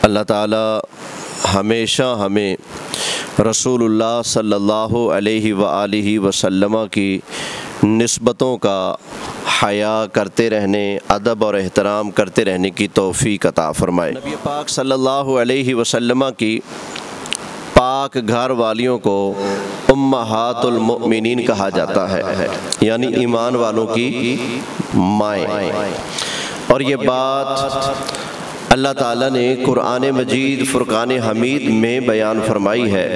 اللہ تعالی ہمیشہ ہمیں رسول اللہ صلی اللہ علیہ وآلہ وسلم کی نسبتوں کا حیا کرتے رہنے، ادب اور احترام کرتے رہنے کی توفیق عطا فرمائے۔ نبی پاک صلی اللہ علیہ وسلم کی پاک گھر والیوں کو امہات المؤمنین کہا جاتا ہے، یعنی ایمان والوں کی مائیں۔ اور یہ بات اللہ تعالیٰ نے قرآن مجید فرقان حمید میں بیان فرمائی ہے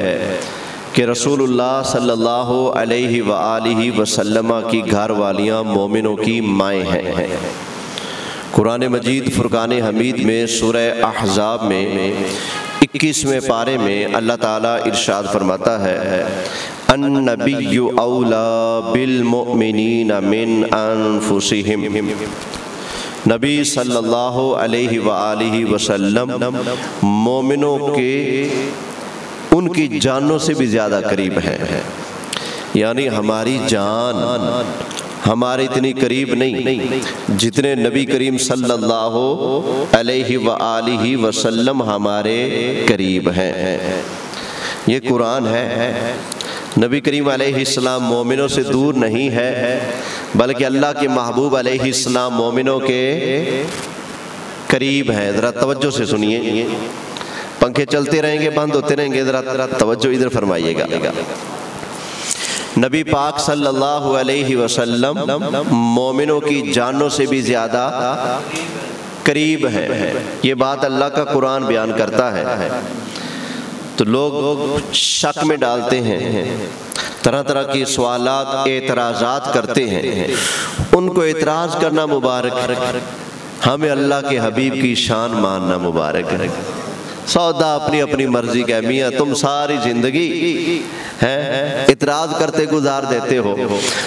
کہ رسول اللہ صلی اللہ علیہ وآلہ وسلم کی گھر والیاں مومنوں کی مائیں ہیں۔ قرآن مجید فرقان حمید میں سورہ احزاب میں 21ویں پارے میں اللہ تعالیٰ ارشاد فرماتا ہے النبی اولیٰ بالمؤمنین من انفسہم، نبی صلی اللہ علیہ وآلہ وسلم مومنوں کے ان کی جانوں سے بھی زیادہ قریب ہیں، یعنی ہماری جان ہمارے اتنی قریب نہیں جتنے نبی کریم صلی اللہ علیہ وآلہ وسلم ہمارے قریب ہیں۔ یہ قرآن ہے۔ نبی کریم علیہ السلام مومنوں سے دور نہیں ہے، بلکہ اللہ کے محبوب علیہ السلام مومنوں کے قریب ہیں۔ ذرا توجہ سے سنیے، پنکھے چلتے رہیں گے، بند ہوتے رہیں گے، ذرا توجہ ادھر فرمائیے گا۔ نبی پاک صلی اللہ علیہ وسلم مومنوں کی جانوں سے بھی زیادہ قریب ہیں۔ یہ بات اللہ کا قرآن بیان کرتا ہے، تو لوگ شک میں ڈالتے ہیں، طرح طرح کی سوالات اعتراضات کرتے ہیں۔ ان کو اعتراض کرنا مبارک، ہمیں اللہ کے حبیب کی شان ماننا مبارک ہے۔ سودا اپنی اپنی مرضی کا، میاں تم ساری زندگی اعتراض کرتے گزار دیتے ہو،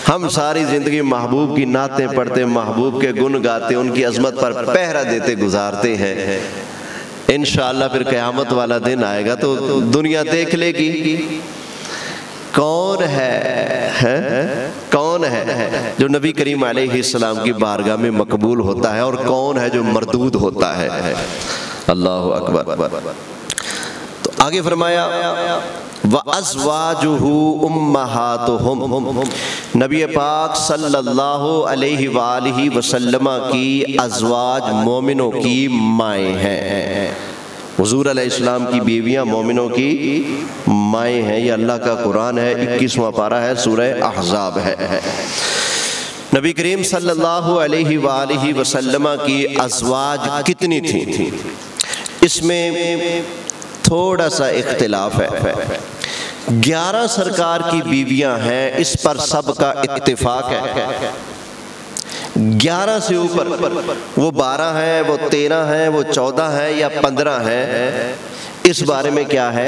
ہم ساری زندگی محبوب کی نعتیں پڑھتے، محبوب کے گن گاتے، ان کی عظمت پر پہرا دیتے گزارتے ہیں۔ انشاءاللہ پھر قیامت والا دن آئے گا تو دنیا دیکھ لے گی کون ہے جو نبی کریم علیہ السلام کی بارگاہ میں مقبول ہوتا ہے اور کون ہے جو مردود ہوتا ہے۔ اللہ اکبر۔ تو آگے فرمایا وَأَزْوَاجُهُ أُمَّهَاتُهُمْ، نبی پاک صلی اللہ علیہ وآلہ وسلم کی ازواج مومنوں کی مائیں ہیں۔ حضور علیہ السلام کی بیویاں مومنوں کی مائیں ہیں۔ یہ اللہ کا قرآن ہے، 21واں پارہ ہے، سورہ احزاب ہے۔ نبی کریم صلی اللہ علیہ وآلہ وسلم کی ازواج کتنی تھیں؟ اس میں تھوڑا سا اختلاف ہے۔ 11 سرکار کی بیویاں ہیں، اس پر سب کا اتفاق ہے۔ 11 سے اوپر وہ 12 ہیں، وہ 13 ہیں، وہ 14 ہیں یا 15 ہیں، اس بارے میں کیا ہے؟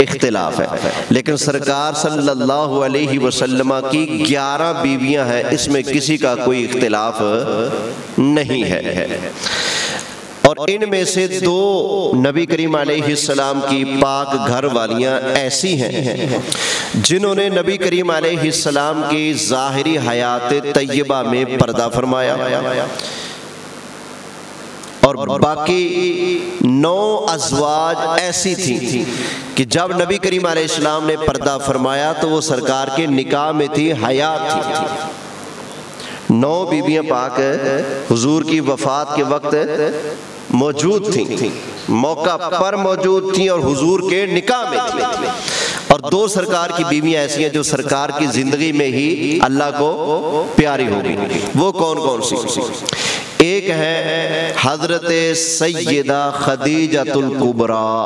اختلاف ہے۔ لیکن سرکار صلی اللہ علیہ وسلم کی 11 بیویاں ہیں، اس میں کسی کا کوئی اختلاف نہیں ہے۔ اور ان میں سے 2 نبی کریم علیہ السلام کی پاک گھر والیاں ایسی ہیں جنہوں نے نبی کریم علیہ السلام کی ظاہری حیات طیبہ میں پردہ فرمایا، اور باقی 9 ازواج ایسی تھیں کہ جب نبی کریم علیہ السلام نے پردہ فرمایا تو وہ سرکار کے نکاح میں تھی، حیات تھی۔ 9 بیویاں پاک حضور کی وفات کے وقت موجود تھیں، موقع پر موجود تھیں اور حضور کے نکاح میں تھیں۔ اور 2 سرکار کی بیویاں ایسی ہیں جو سرکار کی زندگی میں ہی اللہ کو پیاری ہوگی۔ وہ کون کون سی؟ ایک ہے حضرت سیدہ خدیجہ الکبریٰ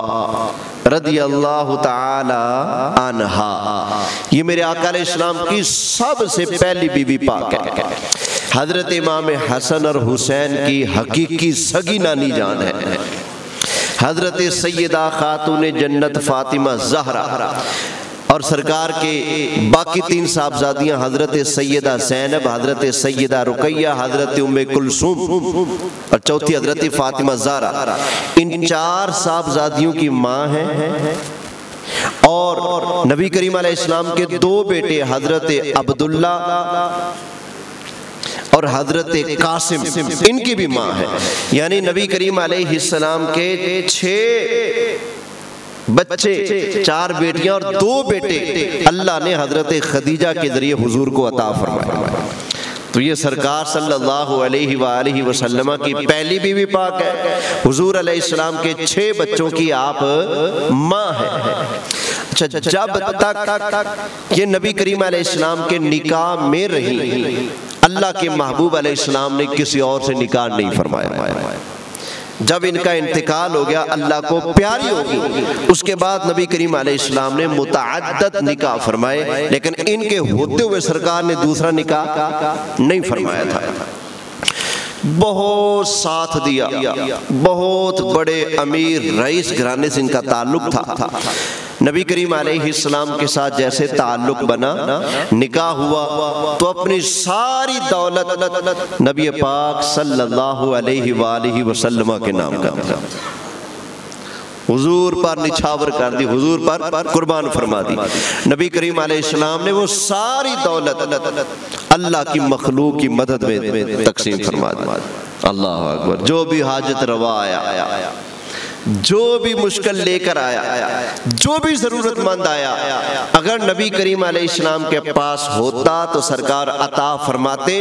رضی اللہ تعالی عنہا، یہ میرے آقا علیہ السلام کی سب سے پہلی بیوی پاک ہے۔ حضرت امام حسن اور حسین کی حقیقی سگی نانی جان ہے۔ حضرت سیدہ خاتون جنت فاطمہ زہرا، اور سرکار کے باقی 3 صاحبزادیاں حضرت سیدہ زینب، حضرت سیدہ رقیہ، حضرت ام کلثوم، اور چوتھی حضرت فاطمہ زہرا۔ ان 4 صاحبزادیوں کی ماں ہیں، اور نبی کریم علیہ السلام کے 2 بیٹے حضرت عبداللہ اور اور حضرت قاسم ان کی بھی ماں ہے، یعنی نبی کریم علیہ السلام کے 6 بچے، 4 بیٹیاں اور 2 بیٹے اللہ نے حضرت خدیجہ کے ذریعے حضور کو عطا فرمایا۔ تو یہ سرکار صلی اللہ علیہ وآلہ وسلم کی پہلی بیوی پاک ہے، حضور علیہ السلام کے 6 بچوں کی آپ ماں ہے۔ اچھا، جب تک یہ نبی کریم علیہ السلام کے نکاح میں رہی، اللہ کے محبوب علیہ السلام نے کسی اور سے نکاح نہیں فرمایا۔ جب ان کا انتقال ہو گیا، اللہ کو پیاری ہوگی، اس کے بعد نبی کریم علیہ السلام نے متعدد نکاح فرمائے، لیکن ان کے ہوتے ہوئے سرکار نے دوسرا نکاح نہیں فرمایا تھا۔ بہت ساتھ دیا، بہت بڑے امیر رئیس گھرانے سے ان کا تعلق تھا۔ نبی کریم علیہ السلام کے ساتھ جیسے تعلق بنا، نکاح ہوا، تو اپنی ساری دولت نبی پاک صلی اللہ علیہ وآلہ وسلم کے نام کا حضور پر نچھاور کر دی، حضور پر قربان فرما دی۔ نبی کریم علیہ السلام نے وہ ساری دولت اللہ کی مخلوق کی مدد میں تقسیم فرما دی۔ اللہ اکبر۔ جو بھی حاجت روا آیا، جو بھی مشکل لے کر آیا، جو بھی ضرورت مند آیا، اگر نبی کریم علیہ السلام کے پاس ہوتا تو سرکار عطا فرماتے،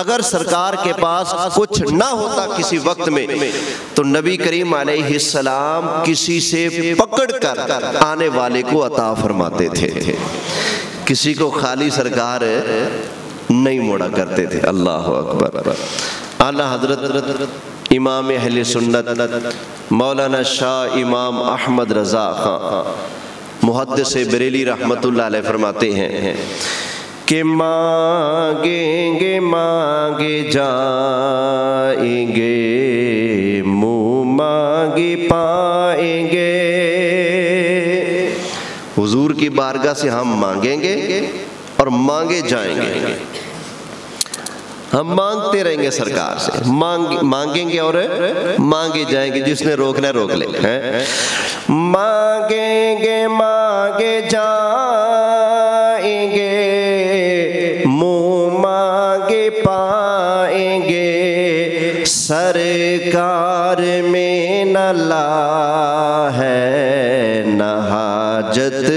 اگر سرکار کے پاس کچھ نہ ہوتا کسی وقت میں تو نبی کریم علیہ السلام کسی سے پکڑ کر آنے والے کو عطا فرماتے تھے، کسی کو خالی سرکار نہیں موڑا کرتے تھے۔ اللہ اکبر۔ اعلیٰ حضرت امام اہل سنت مولانا شاہ امام احمد رضا خان محدث بریلی رحمت اللہ علیہ فرماتے ہیں کہ مانگیں گے مانگے جائیں گے، منہ مانگے پائیں گے۔ حضور کی بارگاہ سے ہم مانگیں گے اور مانگے جائیں گے، ہم مانگتے رہیں گے سرکار سے، مانگیں گے اور مانگے جائیں گے، جس نے روکنا روک لے۔ مانگیں گے مانگے جائیں گے، منہ مانگے پائیں گے، سرکار میں نہ لا ہے نہ حاجت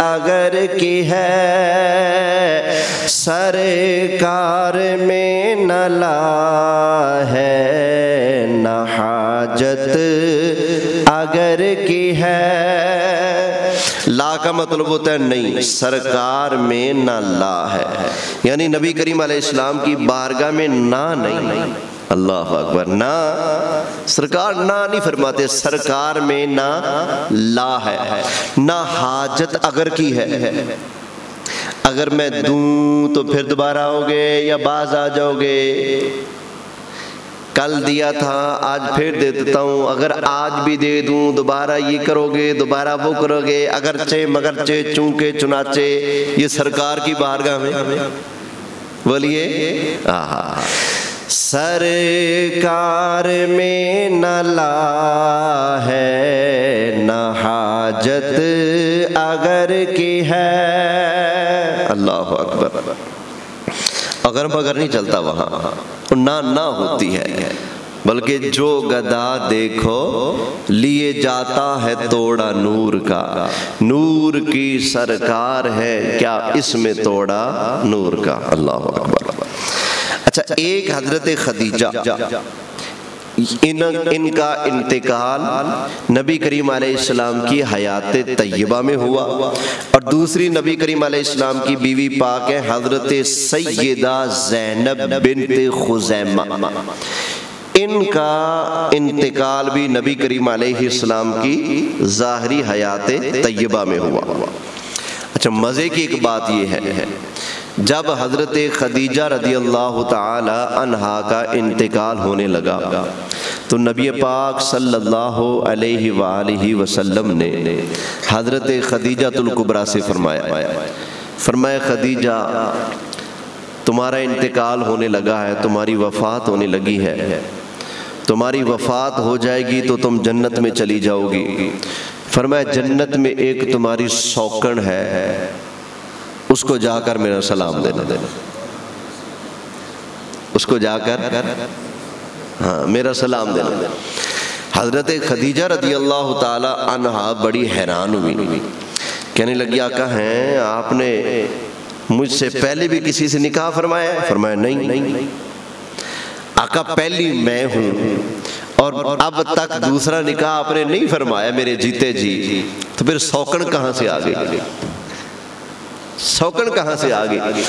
اگر کی ہے، سرکار میں نہ لا ہے نہ حاجت اگر کی ہے۔ لا کا مطلب ہوتا ہے نہیں، سرکار میں نہ لا ہے، یعنی نبی کریم علیہ السلام کی بارگاہ میں نہ نہیں۔ اللہ اکبر۔ نہ سرکار نہ نہیں فرماتے، سرکار میں نہ لا ہے، نہ حاجت اگر کی ہے۔ اگر میں دوں تو پھر دوبارہ آؤ گے یا باز آ جاؤ گے، کل دیا تھا آج پھر دے دیتا ہوں، اگر آج بھی دے دوں دوبارہ یہ کرو گے، دوبارہ وہ کرو گے، اگرچہ مگرچہ چونکہ چنانچہ۔ یہ سرکار کی بارگاہ میں بولیے سرکار میں نہ لا ہے نہ حاجت اگر کی ہے۔ اللہ اکبر۔ اگر مگر نہیں چلتا وہاں، نہ ہوتی ہے، بلکہ جو گدھا دیکھو لیے جاتا ہے توڑا نور کا، نور کی سرکار ہے کیا اس میں توڑا نور کا۔ اللہ اکبر۔ اچھا، ایک حضرت خدیجہ ان کا انتقال نبی کریم علیہ السلام کی حیات طیبہ میں ہوا، اور دوسری نبی کریم علیہ السلام کی بیوی پاک ہے حضرت سیدہ زینب بنت خزیمہ۔ ان کا انتقال بھی نبی کریم علیہ السلام کی ظاہری حیات طیبہ میں ہوا۔ اچھا، مزے کی ایک بات یہ ہے، جب حضرت خدیجہ رضی اللہ تعالی عنہا کا انتقال ہونے لگا تو نبی پاک صلی اللہ علیہ وآلہ وسلم نے حضرت خدیجہ الکبریٰ سے فرمایا خدیجہ تمہارا انتقال ہونے لگا ہے، تمہاری وفات ہونے لگی ہے، تمہاری وفات ہو جائے گی تو تم جنت میں چلی جاؤ گی۔ فرمایا جنت میں ایک تمہاری سوکن ہے، اس کو جا کر میرا سلام دینا۔ اس کو جا کر ہاں میرا سلام دینا۔ حضرت خدیجہ رضی اللہ تعالی عنہا بڑی حیران ہوئی، کہنے لگی آقا ہیں آپ نے مجھ سے پہلے بھی کسی سے نکاح فرمایا ہے؟ فرمایا نہیں آقا پہلی میں ہوں، اور اب تک دوسرا نکاح آپ نے نہیں فرمایا میرے جیتے جی، تو پھر سوکن کہاں سے آ گئی؟ سوکن کہاں سے آ گئی؟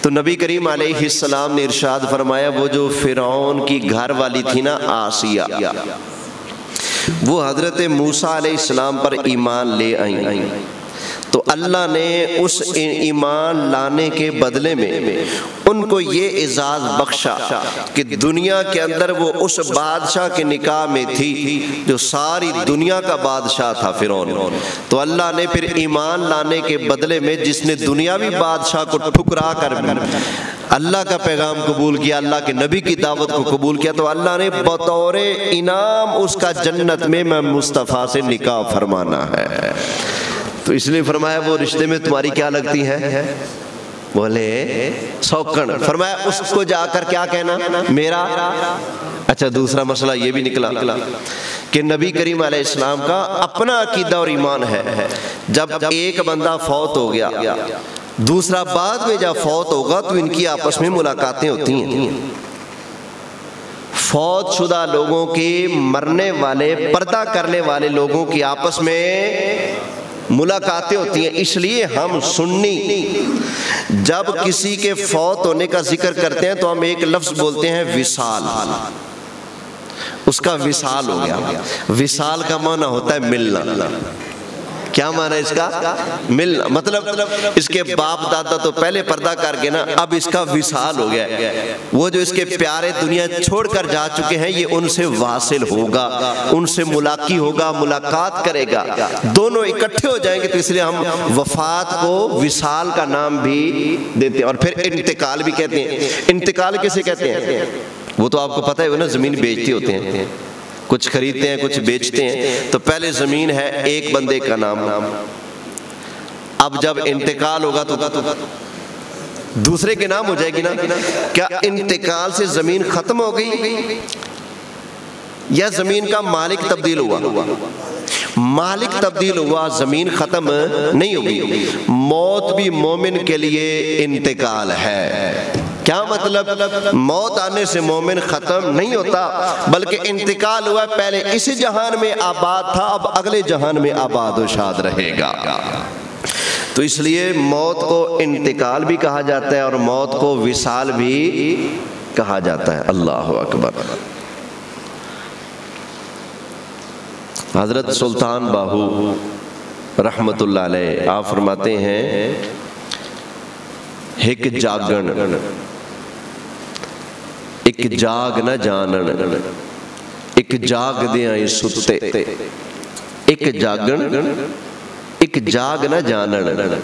تو نبی کریم علیہ السلام نے ارشاد فرمایا وہ جو فرعون کی گھر والی تھی نا آسیہ، وہ حضرت موسیٰ علیہ السلام پر ایمان لے آئیں، تو اللہ نے اس ایمان لانے کے بدلے میں ان کو یہ اعزاز بخشا کہ دنیا کے اندر وہ اس بادشاہ کے نکاح میں تھی جو ساری دنیا کا بادشاہ تھا فرعون، تو اللہ نے پھر ایمان لانے کے بدلے میں جس نے دنیاوی بادشاہ کو ٹھکرا کر اللہ کا پیغام قبول کیا، اللہ کے نبی کی دعوت کو قبول کیا، تو اللہ نے بطور انعام اس کا جنت میں مصطفیٰ سے نکاح فرمانا ہے۔ تو اس لیے فرمایا وہ رشتے میں تمہاری کیا لگتی ہے؟ بولے سوکن۔ فرمایا اس کو جا کر کیا کہنا؟ میرا۔ اچھا دوسرا مسئلہ یہ بھی نکلا کہ نبی کریم علیہ السلام کا اپنا عقیدہ اور ایمان ہے، جب ایک بندہ فوت ہو گیا دوسرا بعد میں جب فوت ہوگا تو ان کی آپس میں ملاقاتیں ہوتی ہیں، فوت شدہ لوگوں کی، مرنے والے پردہ کرنے والے لوگوں کی آپس میں ملاقاتیں ہوتی ہیں۔ اس لیے ہم سنی جب کسی کے فوت ہونے کا ذکر کرتے ہیں تو ہم ایک لفظ بولتے ہیں وصال، اس کا وصال ہو گیا۔ وصال کا معنی ہوتا ہے ملنا۔ کیا معنی اس کا؟ ملنا، مطلب اس کے باپ دادا تو پہلے پردہ کر کے نا، اب اس کا وصال ہو گیا، وہ جو اس کے پیارے دنیا چھوڑ کر جا چکے ہیں یہ ان سے واصل ہوگا، ان سے ملاقات ہوگا، ملاقات کرے گا، دونوں اکٹھے ہو جائیں گے۔ تو اس لیے ہم وفات کو وصال کا نام بھی دیتے ہیں، اور پھر انتقال بھی کہتے ہیں۔ انتقال کیسے کہتے ہیں؟ وہ تو آپ کو پتہ ہے وہ نا زمین بیچتے ہوتے ہیں، کچھ خریدتے ہیں کچھ بیچتے ہیں، تو پہلے زمین ہے ایک بندے کا نام، اب جب انتقال ہوگا تو دوسرے کے نام ہو جائے گی نا۔ کیا انتقال سے زمین ختم ہو گئی یا زمین کا مالک تبدیل ہوا؟ مالک تبدیل ہوا، زمین ختم نہیں ہوگی۔ موت بھی مومن کے لیے انتقال ہے۔ کیا مطلب؟ موت آنے سے مومن ختم نہیں ہوتا بلکہ انتقال ہوا، پہلے اس جہان میں آباد تھا اب اگلے جہان میں آباد و شاد رہے گا۔ تو اس لیے موت کو انتقال بھی کہا جاتا ہے اور موت کو وصال بھی کہا جاتا ہے۔ اللہ اکبر۔ حضرت سلطان باہو رحمت اللہ علیہ آپ فرماتے ہیں ایک جاگن ایک جاگ نہ جانن، ایک جاگ دیاں ستے، ایک جاگن ایک جاگ نہ جانن،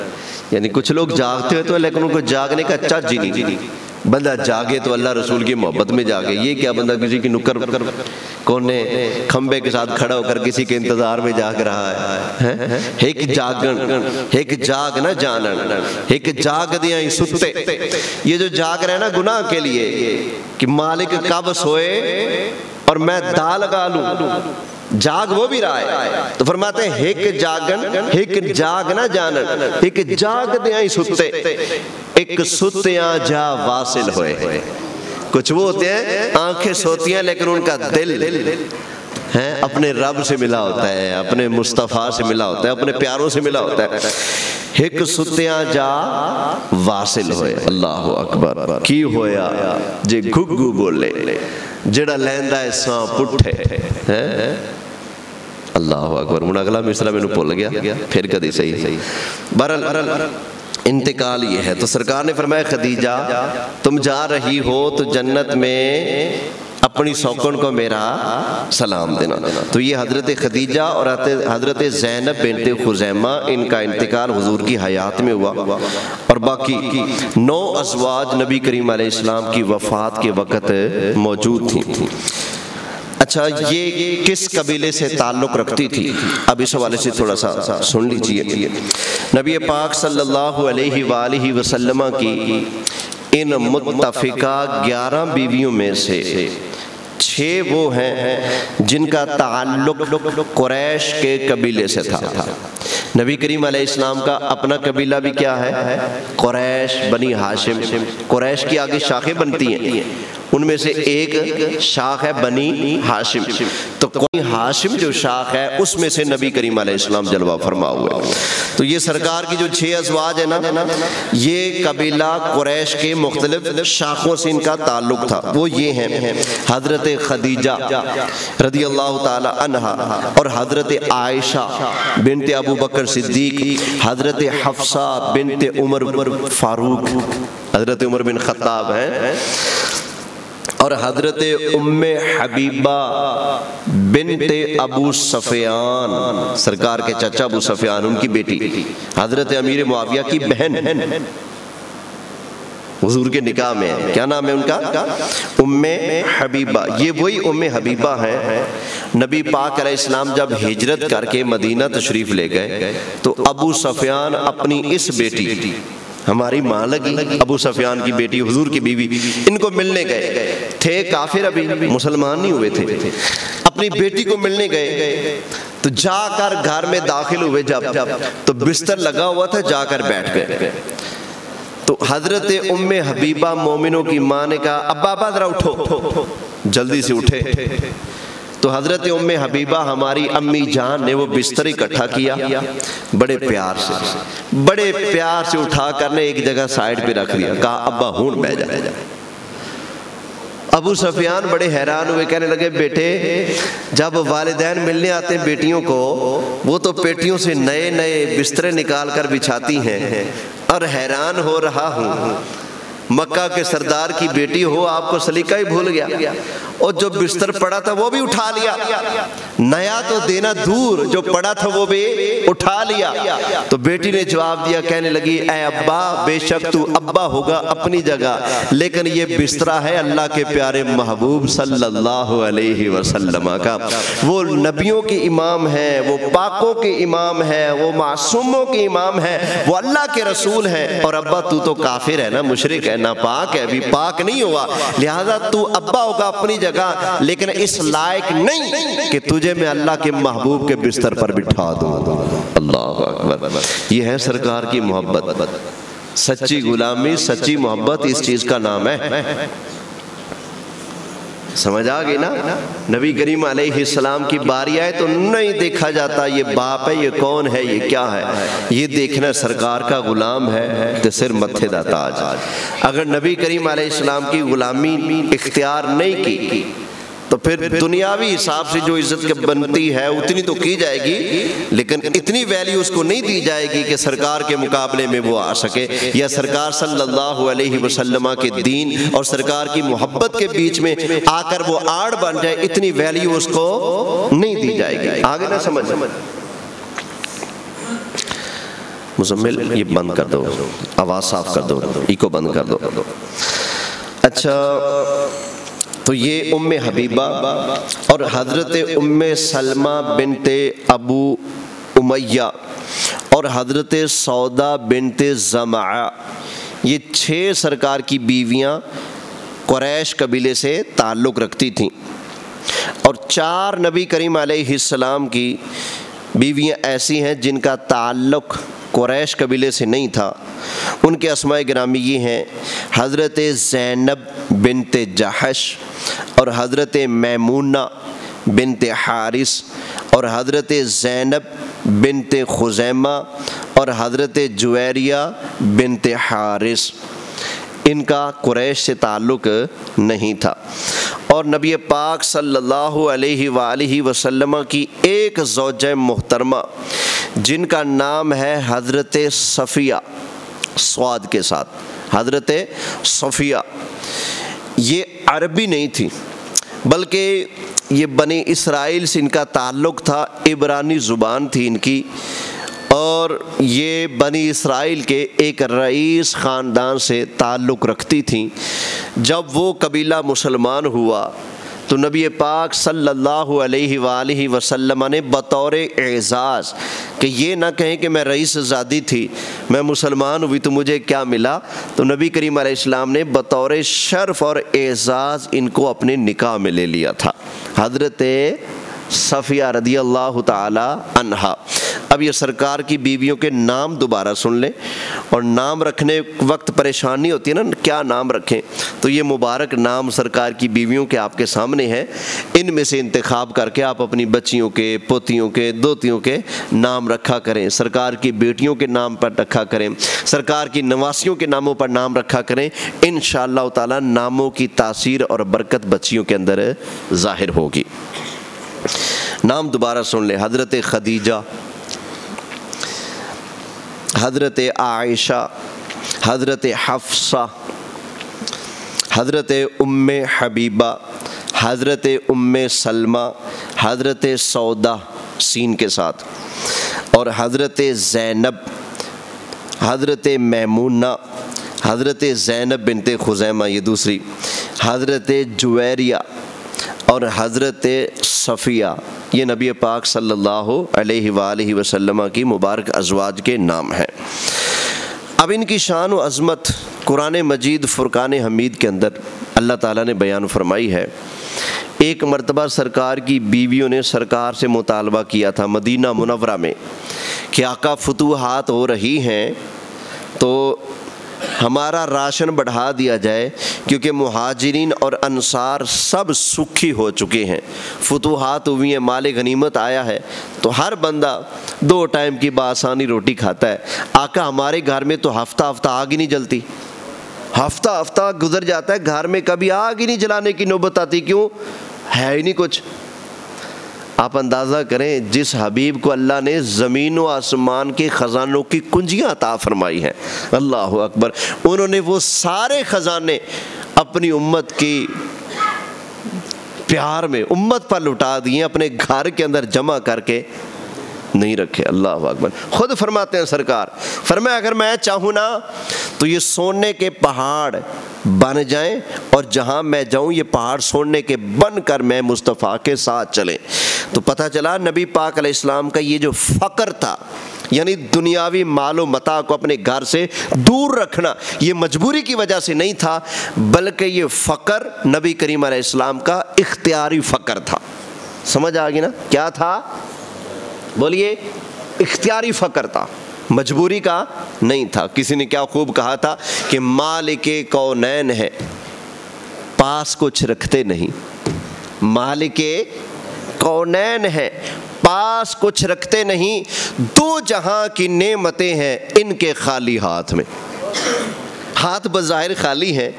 یعنی کچھ لوگ جاگتے ہوئے تو لیکن ان کو جاگنے کا چج ہی نہیں۔ بندہ جاگے تو اللہ رسول کی محبت میں جاگے، یہ کیا بندہ کسی کی نکر کونے کھمبے کے ساتھ کھڑا ہو کر کسی کے انتظار میں جاگ رہا ہے۔ ایک جاگن ایک جاگ نہ جانن، ایک جاگ دیاں ستے۔ یہ جو جاگ رہے ہیں نا گناہ کے لیے کہ مالک کب سوئے اور میں دا لگا لوں، جاگ وہ بھی رہا ہے۔ تو فرماتے ہیں ایک جاگن ایک جاگ نہ جانن، ایک جاگ دیاں ستے، ایک ستیاں جا واصل ہوئے۔ کچھ وہ ہوتے ہیں آنکھیں سوتی ہیں لیکن ان کا دل اپنے رب سے ملا ہوتا ہے، اپنے مصطفیٰ سے ملا ہوتا ہے، اپنے پیاروں سے ملا ہوتا ہے۔ ایک ستیاں جا واصل ہوئے۔ اللہ اکبر۔ کی ہویا جے گھگو بولے جڑا لیندا ہے ساں پٹھے۔ اللہ اکبر۔ ہن اگلا مصرع مینوں بھول گیا، پھر کدی صحیح۔ بہرحال انتقال یہ ہے۔ تو سرکار نے فرمایا خدیجہ تم جا رہی ہو تو جنت میں اپنی سوکن کو میرا سلام دینا۔ تو یہ حضرت خدیجہ اور حضرت زینب بنت خزیمہ ان کا انتقال حضور کی حیات میں ہوا، اور باقی 9 ازواج نبی کریم علیہ السلام کی وفات کے وقت موجود تھیں۔ اچھا یہ کس قبیلے سے تعلق رکھتی تھی؟ اب اس حوالے سے تھوڑا سا سن لیجئے۔ نبی پاک صلی اللہ علیہ وآلہ وسلم کی ان متفقہ 11 بیویوں میں سے 6 وہ ہیں جن کا تعلق قریش کے قبیلے سے تھا۔ نبی کریم علیہ السلام کا اپنا قبیلہ بھی کیا ہے؟ قریش، بنی ہاشم۔ قریش کی آگے شاخیں بنتی ہیں، ان میں سے ایک شاخ ہے بنی ہاشم، تو بنی ہاشم جو شاخ ہے اس میں سے نبی کریم علیہ السلام جلوہ فرما ہوئے۔ تو یہ سرکار کی جو 6 ازواج ہیں نا، یہ قبیلہ قریش کے مختلف شاخوں سے ان کا تعلق تھا۔ وہ یہ ہیں حضرت خدیجہ رضی اللہ تعالی عنہا، اور حضرت عائشہ بنت ابو بکر صدیق، حضرت حفصہ بنت عمر فاروق، حضرت عمر بن خطاب ہیں، اور حضرت ام حبیبہ بنت ابو سفیان، سرکار کے چچا ابو سفیان، ان کی بیٹی، حضرت امیر معاویہ کی بہن، حضور کے نکاح میں ہے۔ کیا نام ہے ان کا؟ ام حبیبہ۔ یہ وہی ام حبیبہ ہیں نبی پاک علیہ السلام جب ہجرت کر کے مدینہ تشریف لے گئے تو ابو سفیان اپنی اس بیٹی، ہماری ماں لگی، ابو سفیان کی بیٹی، حضور کی بیوی، ان کو ملنے گئے تھے، کافر ابھی مسلمان نہیں ہوئے تھے، اپنی بیٹی کو ملنے گئے تو جا کر گھر میں داخل ہوئے، جب تو بستر لگا ہوا تھا، جا کر بیٹھ گئے۔ تو حضرت ام حبیبہ مومنوں کی ماں نے کہا ابا ابا ذرا اٹھو، جلدی سے اٹھے۔ تو حضرت ام حبیبہ ہماری امی جان نے وہ بستر اکٹھا کیا، بڑے پیار سے اٹھا کر نے ایک جگہ سائیڈ پہ رکھ دیا، کہا ابا ہون بیٹھ جا۔ ابو سفیان بڑے حیران ہوئے، کہنے لگے بیٹے جب والدین ملنے آتے ہیں بیٹیوں کو، وہ تو پیٹیوں سے نئے نئے بسترے نکال کر بچھاتی ہیں، اور حیران ہو رہا ہوں مکہ کے سردار کی بیٹی ہو، آپ کو سلیقہ ہی بھول گیا، اور جو بستر پڑا تھا وہ بھی اٹھا لیا، نیا تو دینا دور، جو پڑا تھا وہ بھی اٹھا لیا۔ تو بیٹی نے جواب دیا، کہنے لگی اے ابا، بے شک تو ابا ہوگا اپنی جگہ، لیکن یہ بسترا ہے اللہ کے پیارے محبوب صلی اللہ علیہ وسلم کا، وہ نبیوں کے امام ہیں، وہ پاکوں کے امام ہیں، وہ معصوموں کے امام ہیں، وہ اللہ کے رسول ہیں، اور ابا تو کافر ہے نا، مشرک ہے، ناپاک ہے، ابھی پاک نہیں ہوا، لہذا تو ابا ہوگا اپنی جگہ، لیکن اس لائق نہیں کہ تجھے میں اللہ کے محبوب کے بستر پر بٹھا دوں۔ اللہ اکبر۔ یہ ہے سرکار کی محبت، سچی غلامی، سچی محبت، اس چیز کا نام ہے۔ سمجھ آ گئی نا؟ نبی کریم علیہ السلام کی باری آئے تو نہیں دیکھا جاتا یہ باپ ہے، یہ کون ہے، یہ کیا ہے، یہ دیکھنا سرکار کا غلام ہے تو سر متھے دا تاج۔ اگر نبی کریم علیہ السلام کی غلامی اختیار نہیں کی تو پھر دنیاوی حساب سے جو عزت بنتی ہے اتنی تو کی جائے گی، لیکن اتنی ویلیو اس کو نہیں دی جائے گی کہ سرکار کے مقابلے میں وہ آ سکے، یا سرکار صلی اللہ علیہ وسلم کے دین اور سرکار کی محبت کے بیچ میں آ کر وہ آڑ بن جائے، اتنی ویلیو اس کو نہیں دی جائے گی۔ آگے نہ سمجھ، مزمل یہ بند کر دو، آواز صاف کر دو، ایکو بند کر دو۔ اچھا، تو یہ ام حبیبہ اور حضرت ام سلمہ بنت ابو امیہ اور حضرت سودا بنت زمعہ، یہ 6 سرکار کی بیویاں قریش قبیلے سے تعلق رکھتی تھیں، اور 4 نبی کریم علیہ السلام کی بیویاں ایسی ہیں جن کا تعلق قریش قبیلے سے نہیں تھا۔ ان کے اسماء گرامی یہ ہیں حضرت زینب بنت جحش اور حضرت میمونہ بنت حارث اور حضرت زینب بنت خزیمہ اور حضرت جویریہ بنت حارث۔ ان کا قریش سے تعلق نہیں تھا، اور نبی پاک صلی اللہ علیہ وآلہ وسلم کی ایک زوجہ محترمہ جن کا نام ہے حضرت صفیہ، سواد کے ساتھ، حضرت صفیہ، یہ عربی نہیں تھی بلکہ یہ بنی اسرائیل سے ان کا تعلق تھا، عبرانی زبان تھی ان کی، اور یہ بنی اسرائیل کے ایک رئیس خاندان سے تعلق رکھتی تھیں۔ جب وہ قبیلہ مسلمان ہوا تو نبی پاک صلی اللہ علیہ وآلہ وسلم نے بطور اعزاز کہ یہ نہ کہیں کہ میں رئیس زادی تھی، میں مسلمان ہوئی تو مجھے کیا ملا، تو نبی کریم علیہ السلام نے بطور شرف اور اعزاز ان کو اپنے نکاح میں لے لیا تھا۔ حضرت صفیہ رضی اللہ تعالی عنہا۔ اب یہ سرکار کی بیویوں کے نام دوبارہ سن لیں، اور نام رکھنے وقت پریشانی ہوتی ہے نا کیا نام رکھیں، تو یہ مبارک نام سرکار کی بیویوں کے آپ کے سامنے ہیں، ان میں سے انتخاب کر کے آپ اپنی بچیوں کے، پوتیوں کے، دوتیوں کے نام رکھا کریں، سرکار کی بیٹیوں کے نام پر رکھا کریں، سرکار کی نواسیوں کے ناموں پر نام رکھا کریں، انشاءاللہ تعالی ناموں کی تاثیر اور برکت بچیوں کے اندر ظاہر ہوگی۔ نام دوبارہ سن لیں، حضرت خدیجہ، حضرت عائشہ، حضرت حفصہ، حضرت ام حبیبہ، حضرت ام سلمہ، حضرت سودہ سین کے ساتھ، اور حضرت زینب، حضرت میمونہ، حضرت زینب بنت خزیمہ یہ دوسری، حضرت جویریہ اور حضرت صفیہ، یہ نبی پاک صلی اللہ علیہ وآلہ وسلم کی مبارک ازواج کے نام ہیں۔ اب ان کی شان و عظمت قرآن مجید فرقان حمید کے اندر اللہ تعالیٰ نے بیان فرمائی ہے۔ ایک مرتبہ سرکار کی بیویوں نے سرکار سے مطالبہ کیا تھا مدینہ منورہ میں کہ آقا فتوحات ہو رہی ہیں تو ہمارا راشن بڑھا دیا جائے، کیونکہ مہاجرین اور انصار سب سکھی ہو چکے ہیں، فتوحات ہوئی ہیں، مال غنیمت آیا ہے، تو ہر بندہ 2 ٹائم کی بآسانی روٹی کھاتا ہے۔ آقا ہمارے گھر میں تو ہفتہ ہفتہ آگ ہی نہیں جلتی، ہفتہ ہفتہ گزر جاتا ہے، گھر میں کبھی آگ ہی نہیں جلانے کی نوبت آتی، کیوں؟ ہے ہی نہیں کچھ۔ آپ اندازہ کریں جس حبیب کو اللہ نے زمین و آسمان کے خزانوں کی کنجیاں عطا فرمائی ہیں، اللہ اکبر، انہوں نے وہ سارے خزانے اپنی امت کی پیار میں امت پر لٹا دیے، اپنے گھر کے اندر جمع کر کے نہیں رکھے، اللہ اکبر۔ خود فرماتے ہیں سرکار، فرمایا اگر میں چاہوں نا تو یہ سونے کے پہاڑ بن جائیں، اور جہاں میں جاؤں یہ پہاڑ سونے کے بن کر میں مصطفیٰ کے ساتھ چلیں۔ تو پتہ چلا نبی پاک علیہ السلام کا یہ جو فقر تھا، یعنی دنیاوی مال و متاع کو اپنے گھر سے دور رکھنا، یہ مجبوری کی وجہ سے نہیں تھا، بلکہ یہ فقر نبی کریم علیہ السلام کا اختیاری فقر تھا۔ سمجھ آ گئی نا کیا تھا؟ بولیے، اختیاری فقر تھا، مجبوری کا نہیں تھا۔ کسی نے کیا خوب کہا تھا کہ مالک کونین ہے، پاس کچھ رکھتے نہیں، مالک کونین ہے، پاس کچھ رکھتے نہیں، 2 جہاں کی نعمتیں ہیں ان کے خالی ہاتھ میں۔ ہاتھ بظاہر خالی ہیں،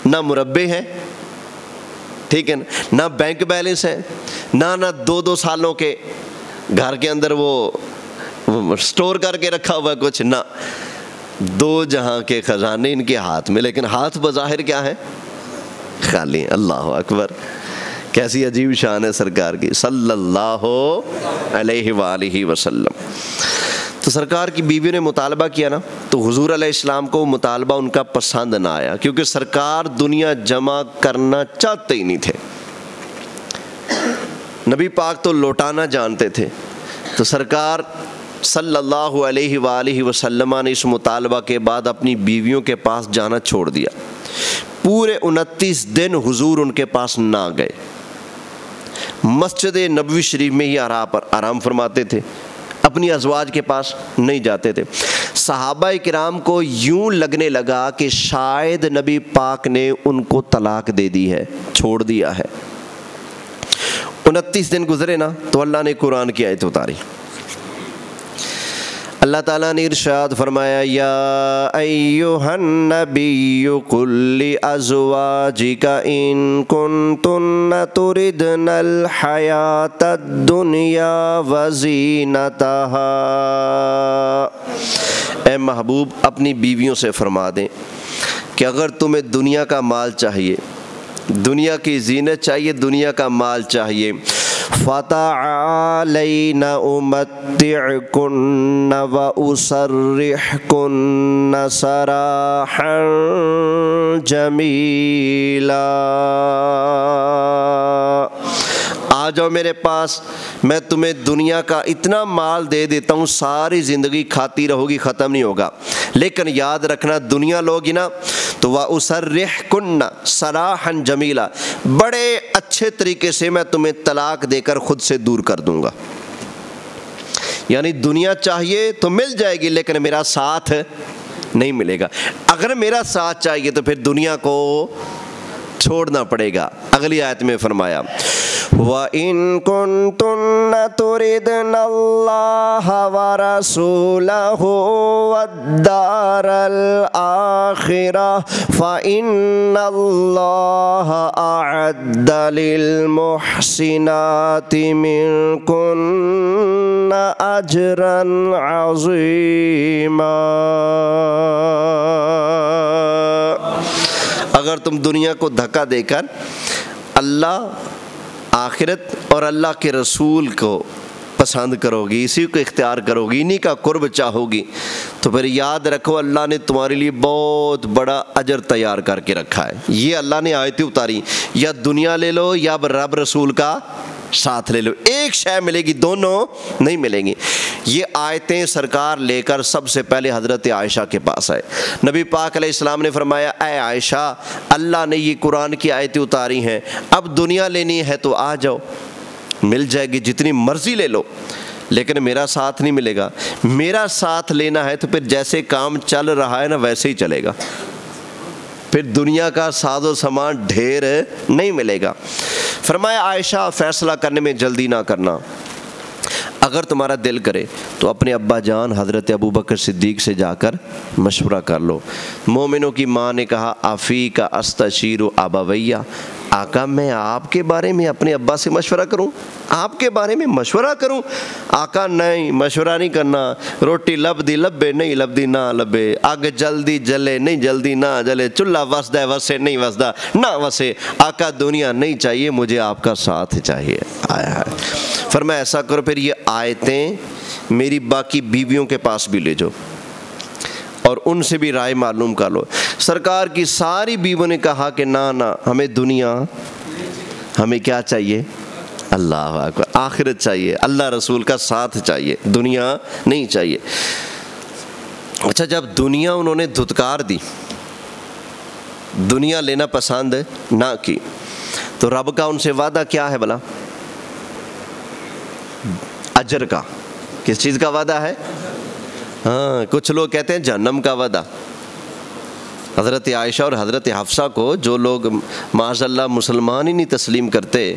نہ مربے ہیں، ٹھیک ہے نا، نہ بینک بیلنس ہے، نہ 2 سالوں کے گھر کے اندر وہ سٹور کر کے رکھا ہوا کچھ، نہ 2 جہاں کے خزانے ان کے ہاتھ میں، لیکن ہاتھ بظاہر کیا ہے؟ خالی ہیں۔ اللہ اکبر، کیسی عجیب شان ہے سرکار کی صلی اللہ علیہ وآلہ وسلم۔ تو سرکار کی بیوی نے مطالبہ کیا نا، تو حضور علیہ السلام کو مطالبہ ان کا پسند نہ آیا، کیونکہ سرکار دنیا جمع کرنا چاہتے ہی نہیں تھے، نبی پاک تو لوٹانا جانتے تھے۔ تو سرکار صلی اللہ علیہ وآلہ وسلم نے اس مطالبہ کے بعد اپنی بیویوں کے پاس جانا چھوڑ دیا۔ پورے 29 دن حضور ان کے پاس نہ گئے، مسجد نبوی شریف میں ہی آرام فرماتے تھے، اپنی ازواج کے پاس نہیں جاتے تھے۔ صحابہ کرام کو یوں لگنے لگا کہ شاید نبی پاک نے ان کو طلاق دے دی ہے، چھوڑ دیا ہے۔ 29 دن گزرے نا تو اللہ نے قرآن کی آیت اتاری۔ اللہ تعالیٰ نے ارشاد فرمایا، یا ایھا النبی قل لازواجک ان کنتن تردن الحیاۃ الدنیا وزینتہا، اے محبوب اپنی بیویوں سے فرما دیں کہ اگر تمہیں دنیا کا مال چاہیے، دنیا کی زینت چاہیے، دنیا کا مال چاہیے، فتعالین امتعکن واسرحکن سراحا جمیلا، آ جاؤ میرے پاس، میں تمہیں دنیا کا اتنا مال دے دیتا ہوں، ساری زندگی کھاتی رہو گی، ختم نہیں ہوگا، لیکن یاد رکھنا دنیا لوگی نا تو وَأُسَرِّحْكُنَّ سَرَاحًا جَمِيلًا، بڑے اچھے طریقے سے میں تمہیں طلاق دے کر خود سے دور کر دوں گا۔ یعنی دنیا چاہیے تو مل جائے گی، لیکن میرا ساتھ نہیں ملے گا۔ اگر میرا ساتھ چاہیے تو پھر دنیا کو چھوڑنا پڑے گا۔ اگلی آیت میں فرمایا وَإِن كُنتُنَّ تُرِدْنَ اللَّهَ وَرَسُولَهُ وَالدَّارَ الْآخِرَةَ فَإِنَّ اللَّهَ أَعَدَّ لِلْمُحْسِنَاتِ مِنكُنَّ أَجْرًا عَظِيمًا۔ اگر تم دنیا کو دھکا دے کر اللہ، آخرت اور اللہ کے رسول کو پسند کرو گی، اسی کو اختیار کرو گی، انہی کا قرب چاہو گی، تو پھر یاد رکھو اللہ نے تمہارے لیے بہت بڑا اجر تیار کر کے رکھا ہے۔ یہ اللہ نے آیتیں اتاری، یا دنیا لے لو یا رب رسول کا ساتھ لے لو، ایک شے ملے گی، دونوں نہیں ملیں گی۔ یہ آیتیں سرکار لے کر سب سے پہلے حضرت عائشہ کے پاس آئے۔ نبی پاک علیہ السلام نے فرمایا اے عائشہ، اللہ نے یہ قرآن کی آیتیں اتاری ہیں، اب دنیا لینی ہے تو آ جاؤ، مل جائے گی، جتنی مرضی لے لو، لیکن میرا ساتھ نہیں ملے گا۔ میرا ساتھ لینا ہے تو پھر جیسے کام چل رہا ہے نا ویسے ہی چلے گا، پھر دنیا کا ساز و سامان ڈھیر نہیں ملے گا۔ فرمایا عائشہ فیصلہ کرنے میں جلدی نہ کرنا، اگر تمہارا دل کرے تو اپنے ابا جان حضرت ابوبکر صدیق سے جا کر مشورہ کر لو۔ مومنوں کی ماں نے کہا افی کا استشیر ابویہ، آقا میں آپ کے بارے میں اپنے ابا سے مشورہ کروں، آپ کے بارے میں مشورہ کروں؟ آقا نہیں، مشورہ نہیں کرنا، روٹی لبدی لبے نہیں لبدی نہ لبے، آگ جلدی جلے نہیں جلدی نہ جلے، چولہا وسدا ہے وسے نہیں وسدا نہ وسے، آقا دنیا نہیں چاہیے، مجھے آپ کا ساتھ چاہیے۔ آیا فرمایا ایسا کرو پھر یہ آیتیں میری باقی بیویوں کے پاس بھی لے جاؤ اور ان سے بھی رائے معلوم کر لو۔ سرکار کی ساری بیویوں نے کہا کہ نہ ہمیں دنیا، ہمیں کیا چاہیے؟ اللہ اکبر، آخرت چاہیے، اللہ رسول کا ساتھ چاہیے، دنیا نہیں چاہیے۔ اچھا جب دنیا انہوں نے دھتکار دی، دنیا لینا پسند نہ کی، تو رب کا ان سے وعدہ کیا ہے بھلا؟ اجر کا۔ کس چیز کا وعدہ ہے؟ ہاں، کچھ لوگ کہتے ہیں جہنم کا وعدہ۔ حضرت عائشہ اور حضرت حفصہ کو جو لوگ معاذ اللہ مسلمان ہی نہیں تسلیم کرتے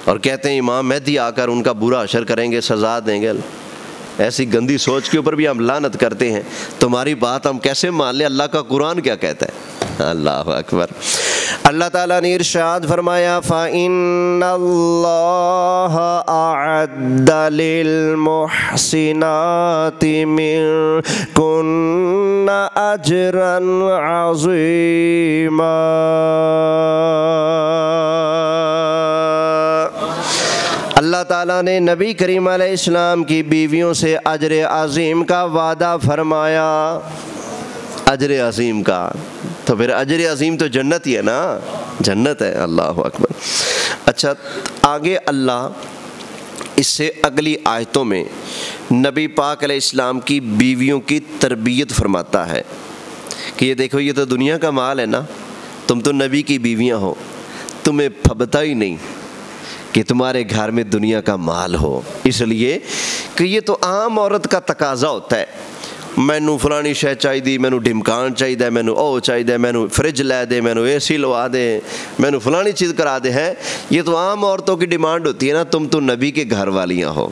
اور کہتے ہیں امام مہدی آ کر ان کا برا حشر کریں گے، سزا دیں گے، ایسی گندی سوچ کے اوپر بھی ہم لعنت کرتے ہیں، تمہاری بات ہم کیسے مان لیں؟ اللہ کا قرآن کیا کہتا ہے؟ اللہ اکبر۔ اللہ تعالیٰ نے ارشاد فرمایا فَإِنَّ اللَّهَ أَعَدَّ لِلْمُحْسِنَاتِ مِنكُنَّ أَجْرًا عَظِيمًا۔ اللہ تعالیٰ نے نبی کریم علیہ السلام کی بیویوں سے اجر عظیم کا وعدہ فرمایا، اجر عظیم کا، تو پھر اجر عظیم تو جنت ہی ہے نا، جنت ہے۔ اللہ اکبر۔ اچھا آگے اللہ اس سے اگلی آیتوں میں نبی پاک علیہ السلام کی بیویوں کی تربیت فرماتا ہے کہ یہ دیکھو یہ تو دنیا کا مال ہے نا، تم تو نبی کی بیویاں ہو، تمہیں پھبتا ہی نہیں کہ تمہارے گھر میں دنیا کا مال ہو، اس لیے کہ یہ تو عام عورت کا تقاضا ہوتا ہے، مینو فلانی شے چاہیے، مینو ڈمکان چاہیے، مینو او چاہیے، مینو فریج لے دے، مینو اے سی لوا دے، مینو فلانی چیز کرا دے، ہیں یہ تو عام عورتوں کی ڈیمانڈ ہوتی ہے نا، تم تو نبی کے گھر والیاں ہو۔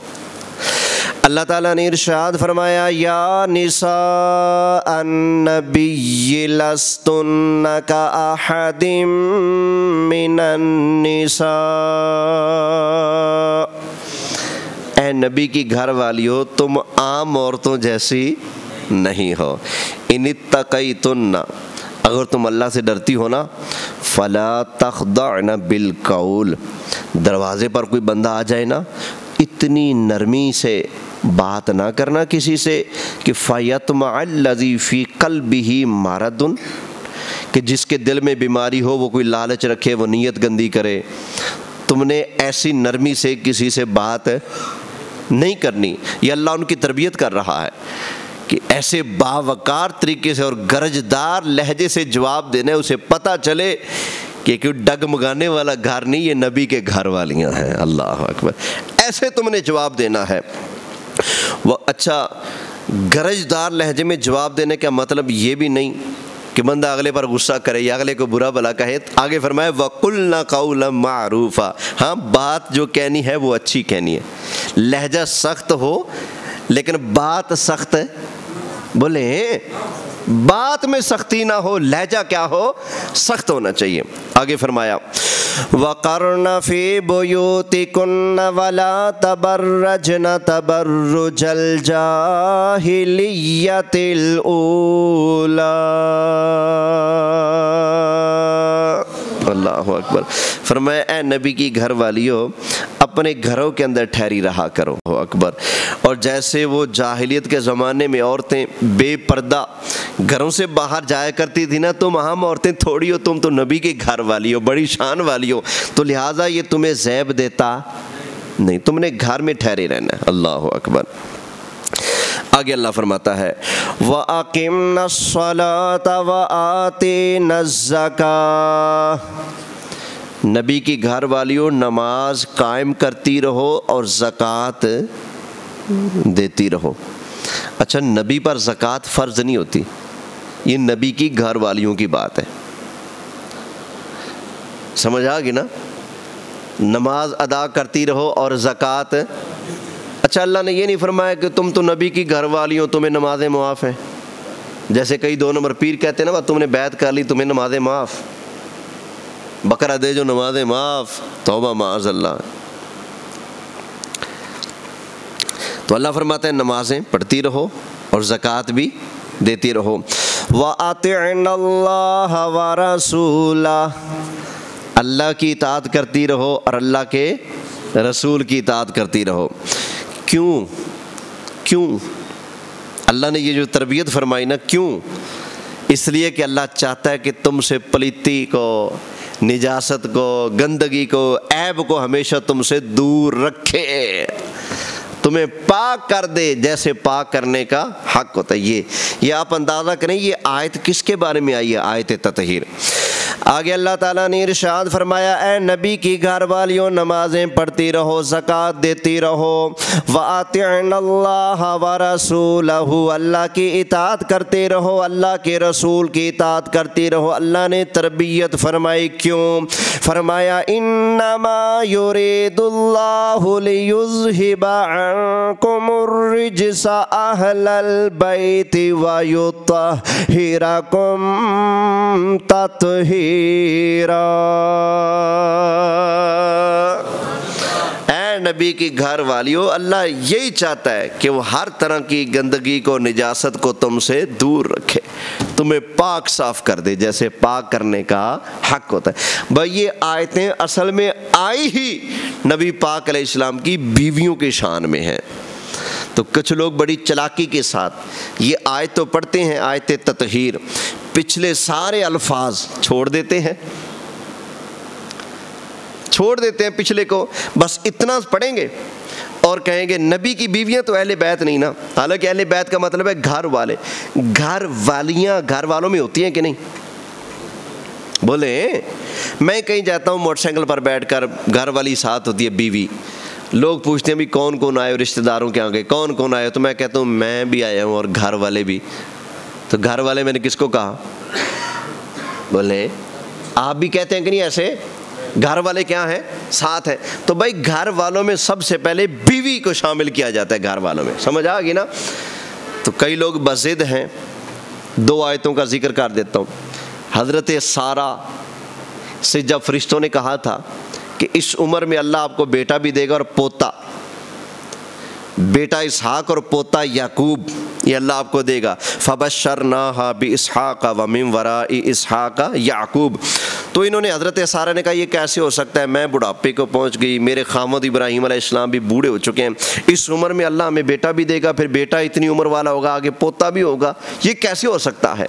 اللہ تعالیٰ نے ارشاد فرمایا یا نساء النبی لستن کاحد من النساء، اے نبی کی گھر والیو تم عام عورتوں جیسی نہیں ہو، ان اتقیتن، اگر تم اللہ سے ڈرتی ہو نا، فلا تخضعن بالقول، دروازے پر کوئی بندہ آ جائے نا، اتنی نرمی سے بات نہ کرنا کسی سے کہ فَيَطْمَعَ الَّذِي فِي قَلْبِهِ مَرَضٌ، کہ جس کے دل میں بیماری ہو وہ کوئی لالچ رکھے، وہ نیت گندی کرے۔ تم نے ایسی نرمی سے کسی سے بات نہیں کرنی۔ یہ اللہ ان کی تربیت کر رہا ہے کہ ایسے باوقار طریقے سے اور گرجدار لہجے سے جواب دینا ہے، اسے پتہ چلے کہ کوئی ڈگمگانے والا گھر نہیں، یہ نبی کے گھر والیاں ہیں۔ اللہ اکبر، ایسے تم نے جواب دینا ہے۔ وہ اچھا، گرجدار لہجے میں جواب دینے کا مطلب یہ بھی نہیں کہ بندہ اگلے پر غصہ کرے یا اگلے کو برا بھلا کہے۔ آگے فرمایا وَقُلْنَا قَوْلًا مَعْرُوفًا، ہاں بات جو کہنی ہے وہ اچھی کہنی ہے۔ لہجہ سخت ہو لیکن بات سخت ہے، بولے بات میں سختی نہ ہو، لہجہ کیا ہو، سخت ہونا چاہیے۔ آگے فرمایا وَقَرْنَ فِي بُيُوتِكُنَّ وَلَا تَبَرَّجْنَ تَبَرُّجَ الْجَاهِلِيَّةِ الْأُولَىٰ۔ اللہ اکبر، فرمایا اے نبی کی گھر والیو اپنے گھروں کے اندر ٹھہری رہا کرو۔ اکبر، اور جیسے وہ جاہلیت کے زمانے میں عورتیں بے پردہ گھروں سے باہر جایا کرتی تھی نا، تم عام عورتیں تھوڑی ہو، تم تو نبی کے گھر والی ہو، بڑی شان والی ہو، تو لہٰذا یہ تمہیں زیب دیتا نہیں، تم نے گھر میں ٹھہرے رہنا ہے۔ اللہ اکبر۔ آگے اللہ فرماتا ہے وَأَقِمْنَا الصَّلَاةَ وَآتِينَا الزَّكَاةَ، نبی کی گھر والیوں نماز قائم کرتی رہو اور زکوٰۃ دیتی رہو۔ اچھا، نبی پر زکوٰۃ فرض نہیں ہوتی، یہ نبی کی گھر والیوں کی بات ہے، سمجھ آ گئی نا؟ نماز ادا کرتی رہو اور زکوٰۃ۔ اچھا، اللہ نے یہ نہیں فرمایا کہ تم تو نبی کی گھر والی ہو، تمہیں نمازیں معاف ہیں، جیسے کئی 2 نمبر پیر کہتے ہیں نا، تم نے بیعت کر لی تمہیں نمازیں معاف، بقرہ دے جو نمازیں معاف، توبہ معاذ اللہ۔ تو اللہ فرماتا ہے نمازیں پڑھتی رہو اور زکوٰۃ بھی دیتی رہو۔ وَأَطِعْنَا اللَّهَ وَرَسُولَهُ، اللہ کی اطاعت کرتی رہو اور اللہ کے رسول کی اطاعت کرتی رہو۔ کیوں اللہ نے یہ جو تربیت فرمائی نا، کیوں؟ اس لیے کہ اللہ چاہتا ہے کہ تم سے پلیتی کو، نجاست کو، گندگی کو، عیب کو ہمیشہ تم سے دور رکھے، تمہیں پاک کر دے جیسے پاک کرنے کا حق ہوتا ہے۔ یہ آپ اندازہ کریں یہ آیت کس کے بارے میں آئی ہے؟ آیت تطہیر۔ آگے اللہ تعالیٰ نے ارشاد فرمایا اے نبی کی گھر والیوں نمازیں پڑھتی رہو، زکوٰۃ دیتی رہو، وَأَطِعْنَا اللَّهَ وَرَسُولَهُ، اللہ کی اطاعت کرتے رہو، اللہ کے رسول کی اطاعت کرتی رہو۔ اللہ نے تربیت فرمائی، کیوں؟ فرمایا انما یرید اللہ لیذہب عنکم الرجس اہل البیت ویطہرکم تطہیرا۔ اے نبی کی گھر والیوں، اللہ یہی چاہتا ہے کہ وہ ہر طرح کی گندگی کو، نجاست کو تم سے دور رکھے، تمہیں پاک صاف کر دے جیسے پاک کرنے کا حق ہوتا ہے۔ بھائی یہ آیتیں اصل میں آئی ہی نبی پاک علیہ السلام کی بیویوں کے شان میں ہیں، تو کچھ لوگ بڑی چلاکی کے ساتھ یہ آیت تو پڑھتے ہیں، آیت تطہیر، پچھلے سارے الفاظ چھوڑ دیتے ہیں پچھلے کو، بس اتنا پڑھیں گے اور کہیں گے نبی کی بیویاں تو اہل بیت نہیں نا، حالانکہ اہل بیت کا مطلب ہے گھر والے، گھر والیاں گھر والوں میں ہوتی ہیں کہ نہیں؟ بولے میں کہیں جاتا ہوں موٹر سائیکل پر بیٹھ کر، گھر والی ساتھ ہوتی ہے بیوی، لوگ پوچھتے ہیں بھی کون کون آئے ہو، رشتہ داروں کے آگے کون کون آئے ہو، تو میں کہتا ہوں میں بھی آیا ہوں اور گھر والے بھی۔ تو گھر والے میں نے کس کو کہا؟ بولے آپ بھی کہتے ہیں کہ نہیں ایسے؟ گھر والے کیا ہیں؟ ساتھ ہیں۔ تو بھائی گھر والوں میں سب سے پہلے بیوی کو شامل کیا جاتا ہے گھر والوں میں، سمجھ آ گئی نا؟ تو کئی لوگ بضد ہیں، 2 آیتوں کا ذکر کر دیتا ہوں۔ حضرت سارہ سے جب فرشتوں نے کہا تھا کہ اس عمر میں اللہ آپ کو بیٹا بھی دے گا اور پوتا، بیٹا اسحاق اور پوتا یعقوب، یہ اللہ آپ کو دے گا، فبشرناہا باسحاق ومن وراء اسحاق یعقوب، تو انہوں نے حضرت سارہ نے کہا یہ کیسے ہو سکتا ہے، میں بڑھاپے کو پہنچ گئی، میرے خامد ابراہیم علیہ السلام بھی بوڑھے ہو چکے ہیں، اس عمر میں اللہ ہمیں بیٹا بھی دے گا، پھر بیٹا اتنی عمر والا ہوگا، آگے پوتا بھی ہوگا، یہ کیسے ہو سکتا ہے؟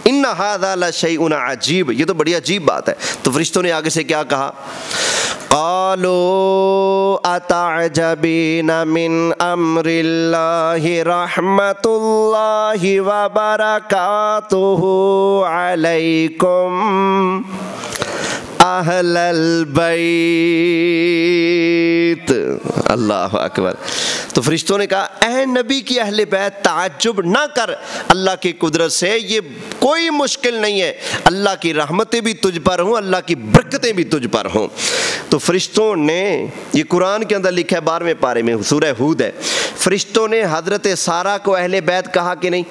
ان ھذا لشیء عجیب، یہ تو بڑی عجیب بات ہے۔ تو فرشتوں نے آگے سے کیا کہا؟ قالوا اتعجبین من امر اللہ رحمت اللہ وبرکاتہ علیکم اہل البیت۔ اللہ اکبر۔ تو فرشتوں نے کہا اے نبی کی اہل بیت تعجب نہ کر اللہ کی قدرت سے، یہ کوئی مشکل نہیں ہے، اللہ کی رحمتیں بھی تجھ پر ہوں، اللہ کی برکتیں بھی تجھ پر ہوں۔ تو فرشتوں نے، یہ قرآن کے اندر لکھا ہے 12ویں پارے میں، سورہ ہود ہے، فرشتوں نے حضرت سارہ کو اہل بیت کہا کہ نہیں؟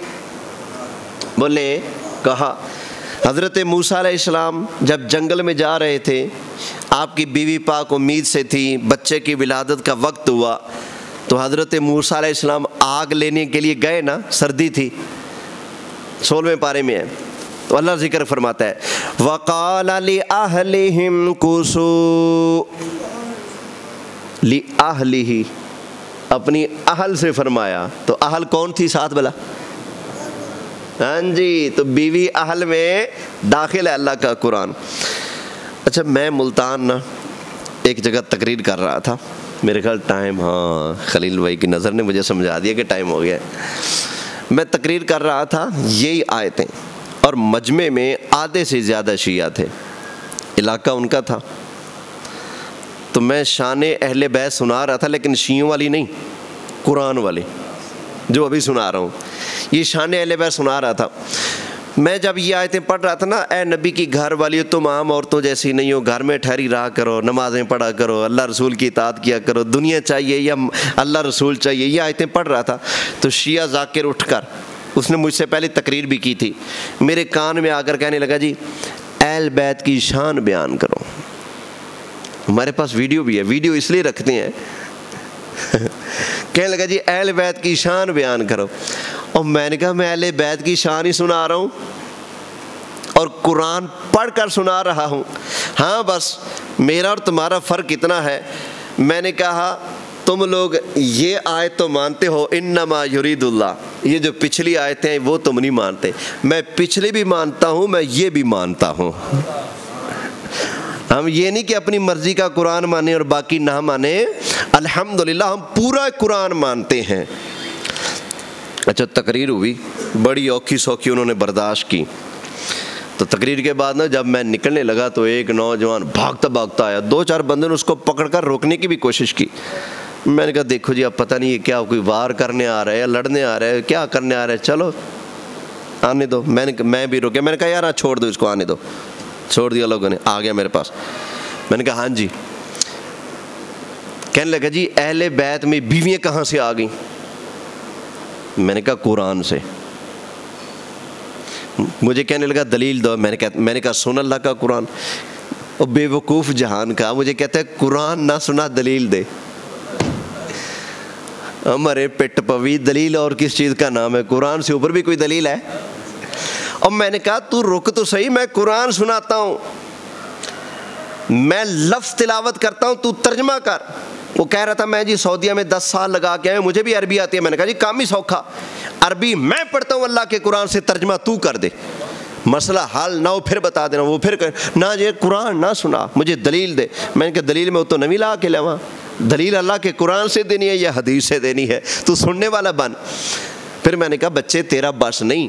بولے کہا۔ حضرت موسیٰ علیہ السلام جب جنگل میں جا رہے تھے، آپ کی بیوی پاک امید سے تھی، بچے کی ولادت کا وقت ہوا، تو حضرت موسیٰ علیہ السلام آگ لینے کے لیے گئے نا، سردی تھی، 16ویں پارے میں ہے، تو اللہ ذکر فرماتا ہے وَقَالَ لِأَهْلِهِمْ كُسُوا، لِأَهْلِهِ اپنی اہل سے فرمایا، تو اہل کون تھی ساتھ بلا؟ ہاں جی، تو بیوی اہل میں داخل ہے اللہ کا قرآن۔ اچھا میں ملتان نا ایک جگہ تقریر کر رہا تھا، میرے خیال ٹائم، ہاں خلیل بھائی کی نظر نے مجھے سمجھا دیا کہ ٹائم ہو گیا ہے۔ میں تقریر کر رہا تھا یہی آیتیں، اور مجمع میں آدھے سے زیادہ شیعہ تھے، علاقہ ان کا تھا، تو میں شان اہل بیت سنا رہا تھا، لیکن شیعوں والی نہیں، قرآن والی جو ابھی سنا رہا ہوں، یہ شان اہل بیت سنا رہا تھا۔ میں جب یہ آیتیں پڑھ رہا تھا نا، اے نبی کی گھر والی، تم عام عورتوں جیسی نہیں ہو، گھر میں ٹھہری رہا کرو، نمازیں پڑھا کرو، اللہ رسول کی اطاعت کیا کرو، دنیا چاہیے یا اللہ رسول چاہیے، یہ آیتیں پڑھ رہا تھا، تو شیعہ ذاکر اٹھ کر، اس نے مجھ سے پہلے تقریر بھی کی تھی، میرے کان میں آ کر کہنے لگا جی اہل بیت کی شان بیان کرو۔ ہمارے پاس ویڈیو بھی ہے، ویڈیو اس لیے رکھتے ہیں، کہنے لگا جی اہل بیت کی شان بیان کرو، اور میں نے کہا میں اہل بیت کی شان ہی سنا رہا ہوں اور قرآن پڑھ کر سنا رہا ہوں، ہاں بس میرا اور تمہارا فرق اتنا ہے، میں نے کہا تم لوگ یہ آیت تو مانتے ہو انما یرید اللہ، یہ جو پچھلی آیتیں ہیں وہ تم نہیں مانتے، میں پچھلی بھی مانتا ہوں، میں یہ بھی مانتا ہوں۔ ہم یہ نہیں کہ اپنی مرضی کا قرآن مانیں اور باقی نہ مانیں، الحمدللہ ہم پورا قرآن مانتے ہیں۔ اچھا تقریر ہوئی، بڑی اوکھی سوکھی انہوں نے برداشت کی، تو تقریر کے بعد نا جب میں نکلنے لگا تو ایک نوجوان بھاگتا بھاگتا آیا، 2-4 بندوں نے اس کو پکڑ کر روکنے کی بھی کوشش کی، میں نے کہا دیکھو جی اب پتہ نہیں یہ کیا کوئی وار کرنے آ رہا ہے یا لڑنے آ رہا ہے، کیا کرنے آ رہا ہے، چلو آنے دو۔ میں بھی روکیا، میں نے کہا یار چھوڑ دو اس کو، آنے دو، چھوڑ دیا لوگوں نے، آ گیا میرے پاس، میں نے کہا ہاں جی، کہنے لگا جی اہل بیت میں بیویاں کہاں سے آ گئیں؟ میں نے کہا قرآن سے۔ مجھے کہنے لگا دلیل دو، میں نے کہا سن اللہ کا قرآن، اور بے وقوف جہان کا مجھے کہتا ہے قرآن نہ سنا دلیل دے، ہمارے پٹ پوی دلیل اور کس چیز کا نام ہے، قرآن سے اوپر بھی کوئی دلیل ہے؟ اور میں نے کہا تو رک تو صحیح، میں قرآن سناتا ہوں، میں لفظ تلاوت کرتا ہوں، تو ترجمہ کر۔ وہ کہہ رہا تھا میں جی سعودیہ میں 10 سال لگا کے آیا ہوں، مجھے بھی عربی آتی ہے، میں نے کہا جی کام ہی سوکھا، عربی میں پڑھتا ہوں اللہ کے قرآن سے، ترجمہ تو کر دے، مسئلہ حل نہ ہو پھر بتا دینا، وہ پھر نہ یہ قرآن نہ سنا، مجھے دلیل دے۔ میں نے کہا دلیل میں وہ تو نوی لا کے لواں، دلیل اللہ کے قرآن سے دینی ہے یا حدیث سے دینی ہے، تو سننے والا بن۔ پھر میں نے کہا بچے تیرا بس نہیں،